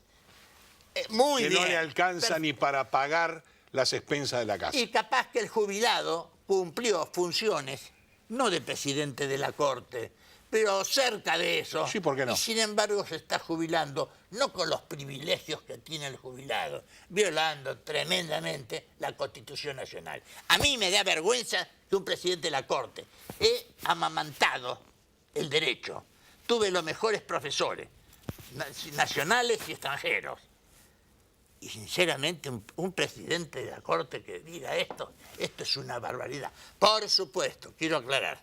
Muy que bien. No le alcanza ni para pagar las expensas de la casa. Y capaz que el jubilado cumplió funciones, no de presidente de la Corte, pero cerca de eso. Sí, ¿por qué no? Y sin embargo se está jubilando, no con los privilegios que tiene el jubilado, violando tremendamente la Constitución Nacional. A mí me da vergüenza que un presidente de la Corte. He amamantado el derecho. Tuve los mejores profesores, nacionales y extranjeros. Y sinceramente un presidente de la Corte que diga esto es una barbaridad. Por supuesto, quiero aclarar,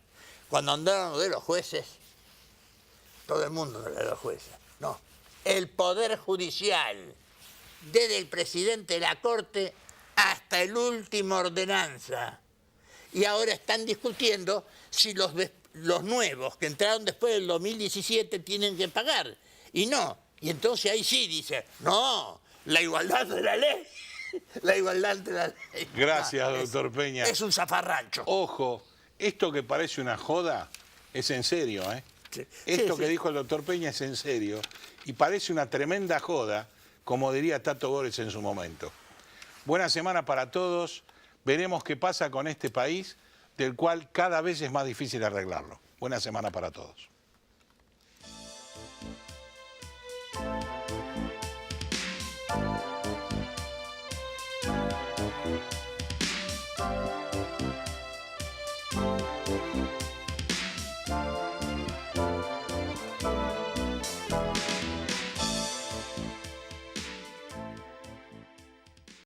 cuando andaron de los jueces, todo el mundo de los jueces, no, el Poder Judicial, desde el presidente de la Corte hasta el último ordenanza. Y ahora están discutiendo si los nuevos que entraron después del 2017 tienen que pagar. Y no, y entonces ahí sí dice, no, la igualdad de la ley. La igualdad de la ley. Gracias, doctor Peña. Es un zafarrancho. Ojo, esto que parece una joda es en serio, ¿eh? Sí. Esto que dijo el doctor Peña es en serio. Y parece una tremenda joda, como diría Tato Bores en su momento. Buena semana para todos. Veremos qué pasa con este país, del cual cada vez es más difícil arreglarlo. Buena semana para todos.